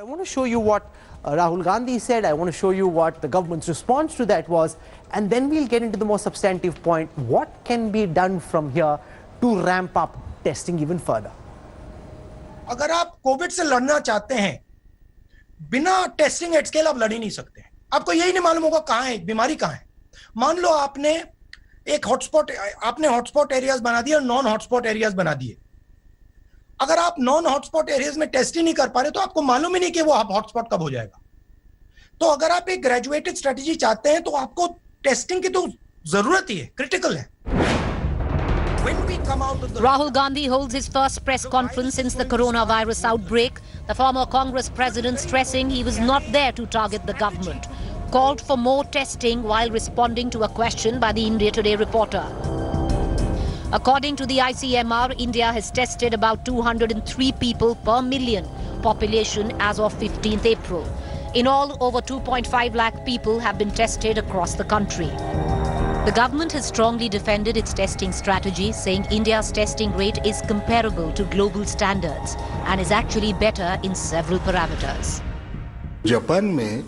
I want to show you what Rahul Gandhi said. I want to show you what the government's response to that was. And then we'll get into the more substantive point. What can be done from here to ramp up testing even further? अगर आप Covid से लड़ना चाहते हैं, बिना testing at scale आप लड़ ही नहीं सकते। आपको यही नहीं मालूम होगा कहाँ है बीमारी, कहाँ है। मान लो आपने एक हॉटस्पॉट एरियाज बना दिए और नॉन हॉटस्पॉट एरियाज बना दिए। अगर आप नॉन हॉटस्पॉट एरियाज में टेस्ट ही नहीं कर पा रहे तो आपको मालूम ही नहीं कि वो हॉटस्पॉट कब हो जाएगा। तो अगर आप एक ग्रेजुएटेड स्ट्रेटजी चाहते हैं तो आपको टेस्टिंग की तो जरूरत ही है, क्रिटिकल है। Rahul Gandhi holds his first press conference since the coronavirus outbreak. The former Congress president stressing he was not there to target the government. Called for more testing while responding to a question by the India Today reporter. According to the ICMR, India has tested about 203 people per million population as of 15th April. In all, over 2.5 lakh people have been tested across the country. The government has strongly defended its testing strategy, saying India's testing rate is comparable to global standards and is actually better in several parameters. Japan में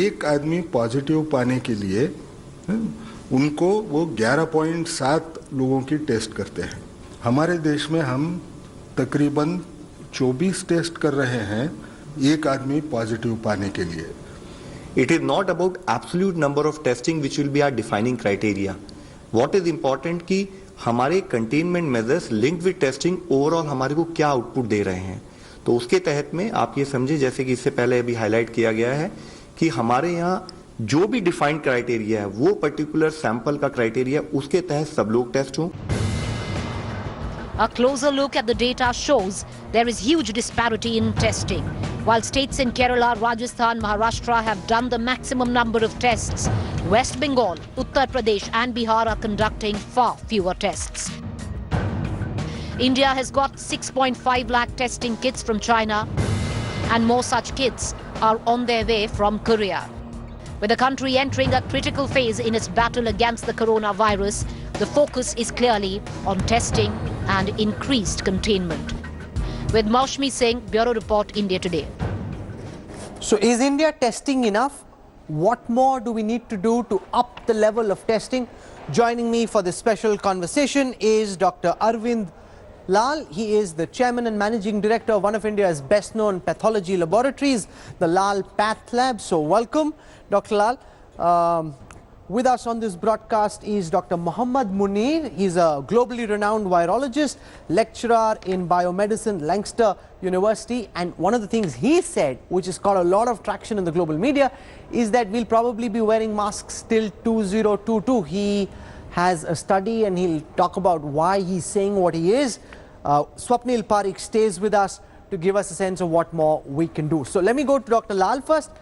एक आदमी positive पाने के लिए उनको वो 11.7 लोगों की टेस्ट करते हैं। हमारे देश में हम तकरीबन 24 टेस्ट कर रहे हैं एक आदमी पॉजिटिव पाने के लिए। It is not about absolute number of testing which will be our defining criteria. What is important कि हमारे containment measures linked with testing overall हमारे को क्या output दे रहे हैं। तो उसके तहत में आप ये समझे, जैसे कि इससे पहले अभी हाईलाइट किया गया है कि हमारे यहाँ जो भी डिफाइंड क्राइटेरिया है वो पर्टिकुलर सैंपल का क्राइटेरिया उसके तहत सब लोग टेस्ट हों। A closer look at the data shows there is huge disparity in testing. While states in Kerala, Rajasthan, Maharashtra have done the maximum number of tests, West Bengal, Uttar Pradesh and Bihar are conducting far fewer tests. India has got 6.5 lakh testing kits from China and more such kits are on their way from Korea. With the country entering a critical phase in its battle against the coronavirus, the focus is clearly on testing and increased containment. With Maushmi Singh, Bureau Report, India Today. So is India testing enough? What more do we need to do to up the level of testing? Joining me for this special conversation is Dr. Arvind Lal. He is the chairman and managing director of one of India's best-known pathology laboratories, the Lal Path Lab. So welcome, Dr. Lal. With us on this broadcast is Dr. Mohammad Munir. He's a globally renowned virologist, lecturer in biomedicine, Lancaster University. And one of the things he said, which has got a lot of traction in the global media, is that we'll probably be wearing masks till 2022. He has a study and he'll talk about why he's saying what he is. Swapnil Parikh stays with us to give us a sense of what more we can do. So let me go to Dr. Lal first.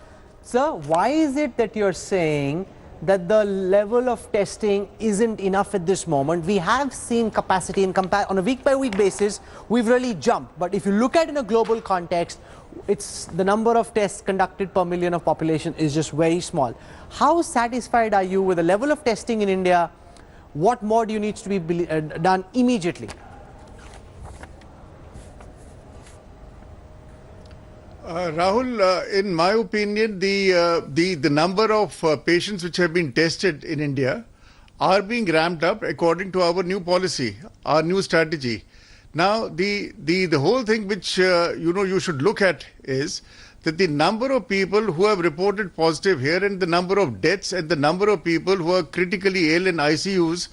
Sir, why is it that you're saying that the level of testing isn't enough at this moment? We have seen capacity in on a week-by-week basis, we've really jumped. But if you look at it in a global context, it's the number of tests conducted per million of population is just very small. How satisfied are you with the level of testing in India? What more do you need to be done immediately? Rahul, in my opinion, the number of patients which have been tested in India are being ramped up according to our new policy, our new strategy. Now, the whole thing which you should look at is that the number of people who have reported positive here and the number of deaths and the number of people who are critically ill in ICUs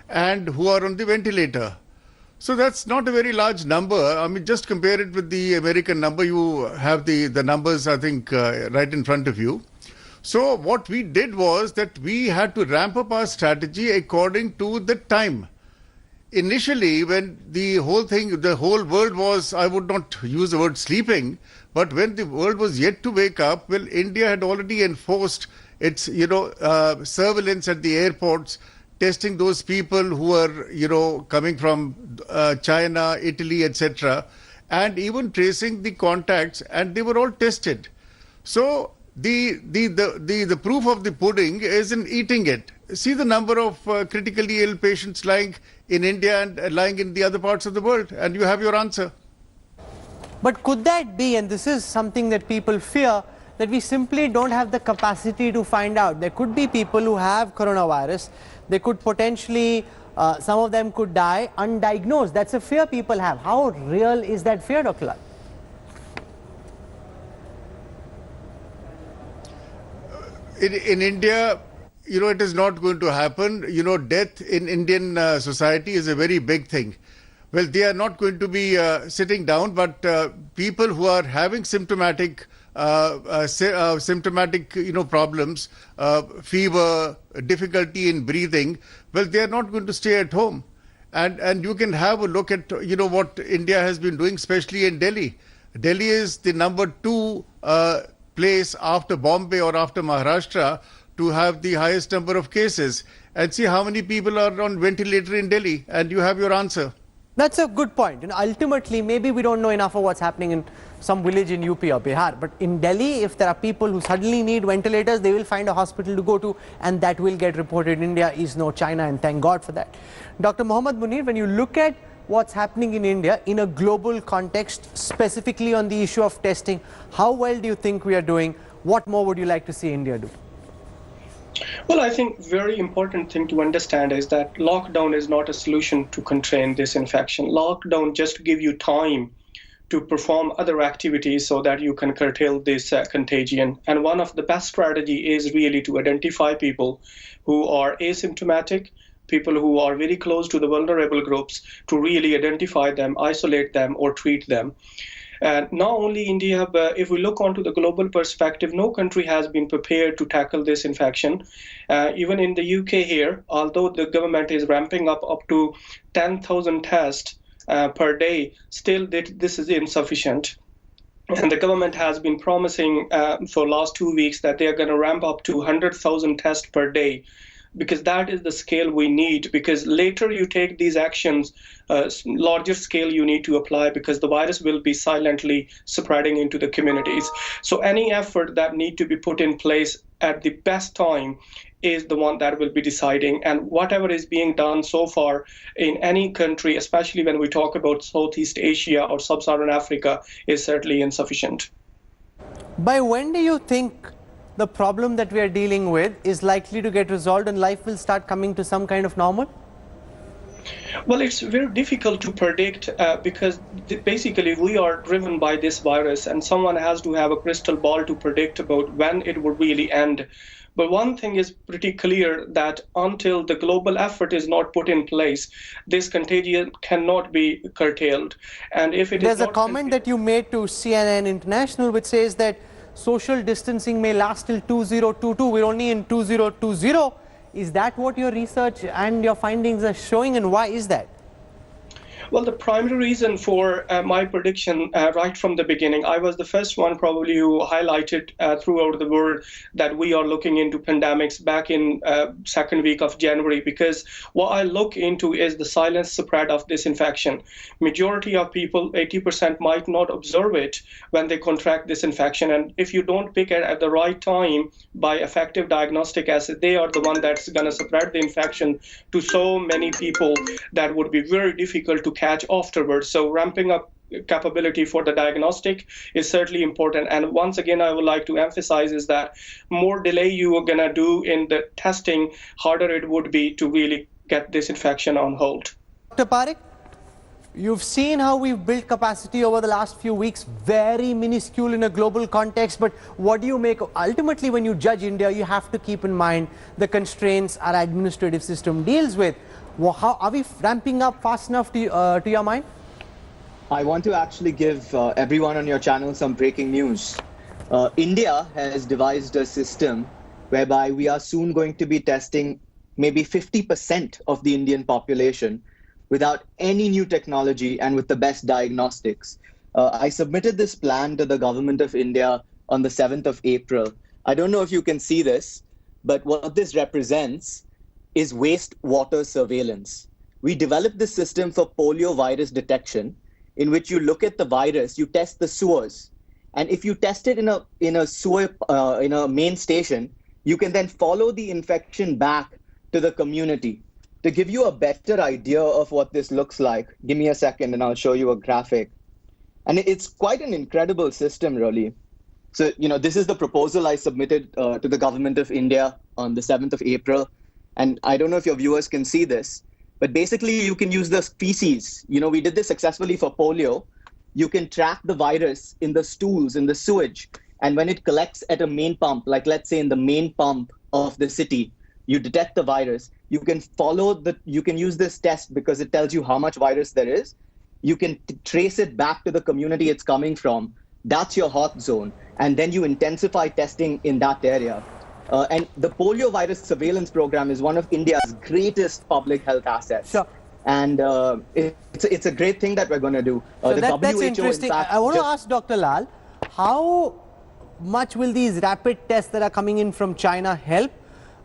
and who are on the ventilator. So that's not a very large number. I mean, just compare it with the American number. You have the numbers, I think, right in front of you. So what we did was that we had to ramp up our strategy according to the time. Initially, when the whole world was, I would not use the word sleeping, but when the world was yet to wake up, well, India had already enforced its, surveillance at the airports, testing those people who are, coming from China, Italy, etc., and even tracing the contacts, and they were all tested. So the proof of the pudding is in eating it. See the number of critically ill patients lying in India and lying in the other parts of the world, and you have your answer. But could that be, and this is something that people fear, that we simply don't have the capacity to find out? There could be people who have coronavirus. They could potentially, some of them could die undiagnosed. That's a fear people have. How real is that fear, Dr. Lal? In India, it is not going to happen. Death in Indian society is a very big thing. Well, they are not going to be sitting down, but people who are having symptomatic problems, fever, difficulty in breathing, well, they are not going to stay at home. And you can have a look at, what India has been doing, especially in Delhi. Delhi is the number 2 place after Bombay or after Maharashtra to have the highest number of cases. And see how many people are on ventilator in Delhi, and you have your answer. That's a good point. Ultimately, maybe we don't know enough of what's happening in some village in UP or Bihar. But in Delhi, if there are people who suddenly need ventilators, they will find a hospital to go to, and that will get reported. India is no China, and thank God for that. Dr. Mohammad Munir, when you look at what's happening in India in a global context, specifically on the issue of testing, how well do you think we are doing? What more would you like to see India do? Well, I think very important thing to understand is that lockdown is not a solution to contain this infection. Lockdown just give you time to perform other activities so that you can curtail this contagion. And one of the best strategy is really to identify people who are asymptomatic, people who are very close to the vulnerable groups, to really identify them, isolate them, or treat them. And not only India, but if we look onto the global perspective, no country has been prepared to tackle this infection. Even in the UK here, although the government is ramping up to 10,000 tests per day, still this is insufficient. And the government has been promising for last 2 weeks that they are going to ramp up to 100,000 tests per day, because that is the scale we need. Because later you take these actions, larger scale you need to apply, because the virus will be silently spreading into the communities. So any effort that need to be put in place at the best time is the one that will be deciding. And whatever is being done so far in any country, especially when we talk about Southeast Asia or Sub-Saharan Africa, is certainly insufficient. By when do you think the problem that we are dealing with is likely to get resolved and life will start coming to some kind of normal? Well, it's very difficult to predict because basically we are driven by this virus, and someone has to have a crystal ball to predict about when it will really end. But one thing is pretty clear, that until the global effort is not put in place, this contagion cannot be curtailed. And if it There's a comment that you made to CNN International which says that social distancing may last till 2022. We're only in 2020. Is that what your research and your findings are showing, and why is that? Well, the primary reason for my prediction right from the beginning, I was the first one probably who highlighted throughout the world that we are looking into pandemics back in second week of January, because what I look into is the silent spread of this infection. Majority of people, 80%, might not observe it when they contract this infection. And if you don't pick it at the right time by effective diagnostic assay, they are the one that's going to spread the infection to so many people that would be very difficult to catch afterwards. So ramping up capability for the diagnostic is certainly important. And once again, I would like to emphasize is that more delay you are going to do in the testing, harder it would be to really get this infection on hold. Dr. Parekh, you've seen how we've built capacity over the last few weeks, very minuscule in a global context. But what do you make? Ultimately, when you judge India, you have to keep in mind the constraints our administrative system deals with. Well, how are we ramping up fast enough to your mind? I want to actually give everyone on your channel some breaking news. India has devised a system whereby we are soon going to be testing maybe 50% of the Indian population without any new technology and with the best diagnostics. I submitted this plan to the government of India on the 7th of April. I don't know if you can see this, but what this represents is wastewater surveillance. We developed this system for polio virus detection, in which you look at the virus, you test the sewers, and if you test it in a sewer in a main station, you can then follow the infection back to the community. To give you a better idea of what this looks like, give me a second and I'll show you a graphic. And it's quite an incredible system, really. So, this is the proposal I submitted to the government of India on the 7th of April. And I don't know if your viewers can see this, but basically you can use the feces. We did this successfully for polio. You can track the virus in the stools, in the sewage. And when it collects at a main pump, like let's say in the main pump of the city, you detect the virus. You can you can use this test because it tells you how much virus there is. You can trace it back to the community it's coming from. That's your hot zone. And then you intensify testing in that area. And the polio virus surveillance program is one of India's greatest public health assets. Sure. And it's a great thing that we're going to do. So The that's WHO, interesting. in fact, I want to ask Dr. Lal, how much will these rapid tests that are coming in from China help?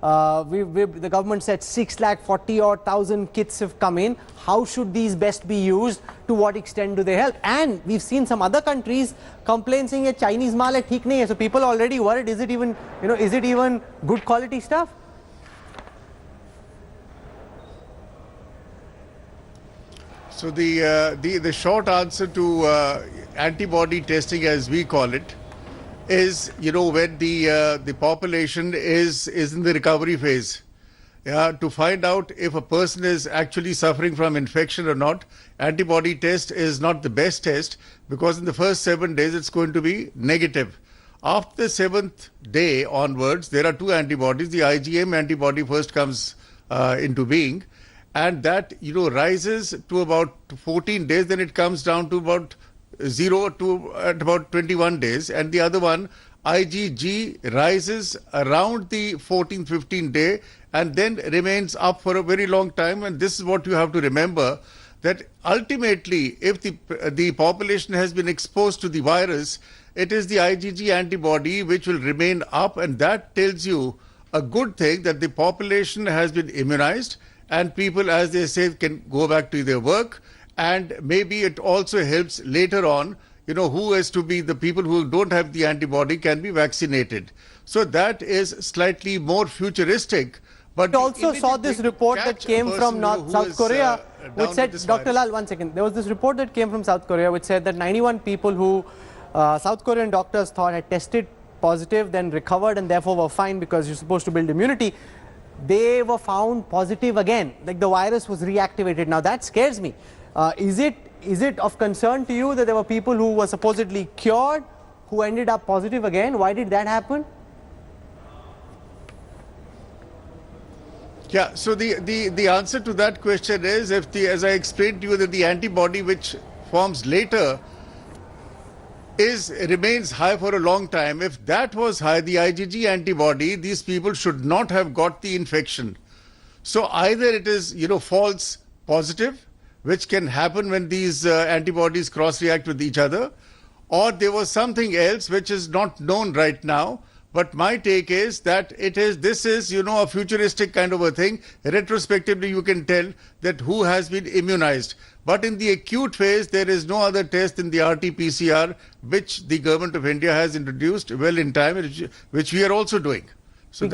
The government said 640,000 kits have come in. How should these best be used? To what extent do they help? And we've seen some other countries complain saying that Chinese maal hai, theek nahi hai. So people are already worried. Is it even, is it even good quality stuff? So the short answer to antibody testing, as we call it, is when the population is in the recovery phase, to find out if a person is actually suffering from infection or not. Antibody test is not the best test because in the first 7 days it's going to be negative. After the 7th day onwards, there are two antibodies. The IgM antibody first comes into being, and that rises to about 14 days. Then it comes down to about 0 to at about 21 days, and the other one, IgG, rises around the 14th, 15th day and then remains up for a very long time. And this is what you have to remember, that ultimately if the population has been exposed to the virus, it is the IgG antibody which will remain up, and that tells you a good thing, that the population has been immunized and people, as they say, can go back to their work. And maybe it also helps later on, who is to be the people who don't have the antibody can be vaccinated. So that is slightly more futuristic. But we also saw this report that came from South Korea, which said, Dr. Lal, 1 second. There was this report that came from South Korea, which said that 91 people who South Korean doctors thought had tested positive, then recovered and therefore were fine because you're supposed to build immunity, they were found positive again, like the virus was reactivated. Now that scares me. Is it of concern to you that there were people who were supposedly cured who ended up positive again? Why did that happen? Yeah, so the answer to that question is, as I explained to you, that the antibody which forms later remains high for a long time. If that was high, the IgG antibody, these people should not have got the infection. So either it is, false positive, which can happen when these antibodies cross-react with each other, or there was something else which is not known right now. But my take is that this is a futuristic kind of a thing. Retrospectively, you can tell that who has been immunized. But in the acute phase, there is no other test in the RT-PCR, which the government of India has introduced well in time, which we are also doing. So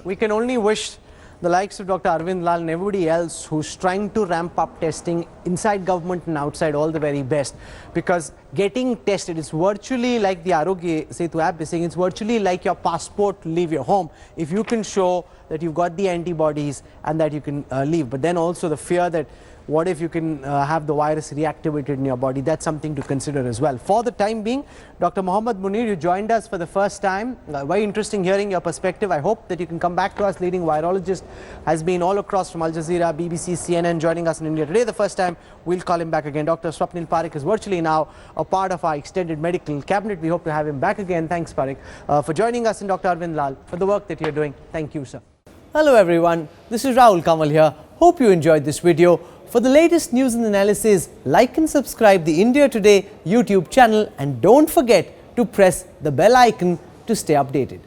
we can only wish the likes of Dr. Arvind Lal and everybody else who's trying to ramp up testing inside government and outside all the very best, because getting tested is virtually like the Arogya Setu app is saying, it's virtually like your passport to leave your home. If you can show that you've got the antibodies and that you can leave, but then also the fear that what if you can have the virus reactivated in your body? That's something to consider as well. For the time being, Dr. Mohammad Munir, you joined us for the first time. Very interesting hearing your perspective. I hope that you can come back to us. Leading virologist has been all across from Al Jazeera, BBC, CNN, joining us in India today. The first time, we'll call him back again. Dr. Swapnil Parekh is virtually now a part of our extended medical cabinet. We hope to have him back again. Thanks, Parekh, for joining us, and Dr. Arvind Lal for the work that you're doing. Thank you, sir. Hello, everyone. This is Rahul Kanwal here. Hope you enjoyed this video. For the latest news and analysis, like and subscribe the India Today YouTube channel, and don't forget to press the bell icon to stay updated.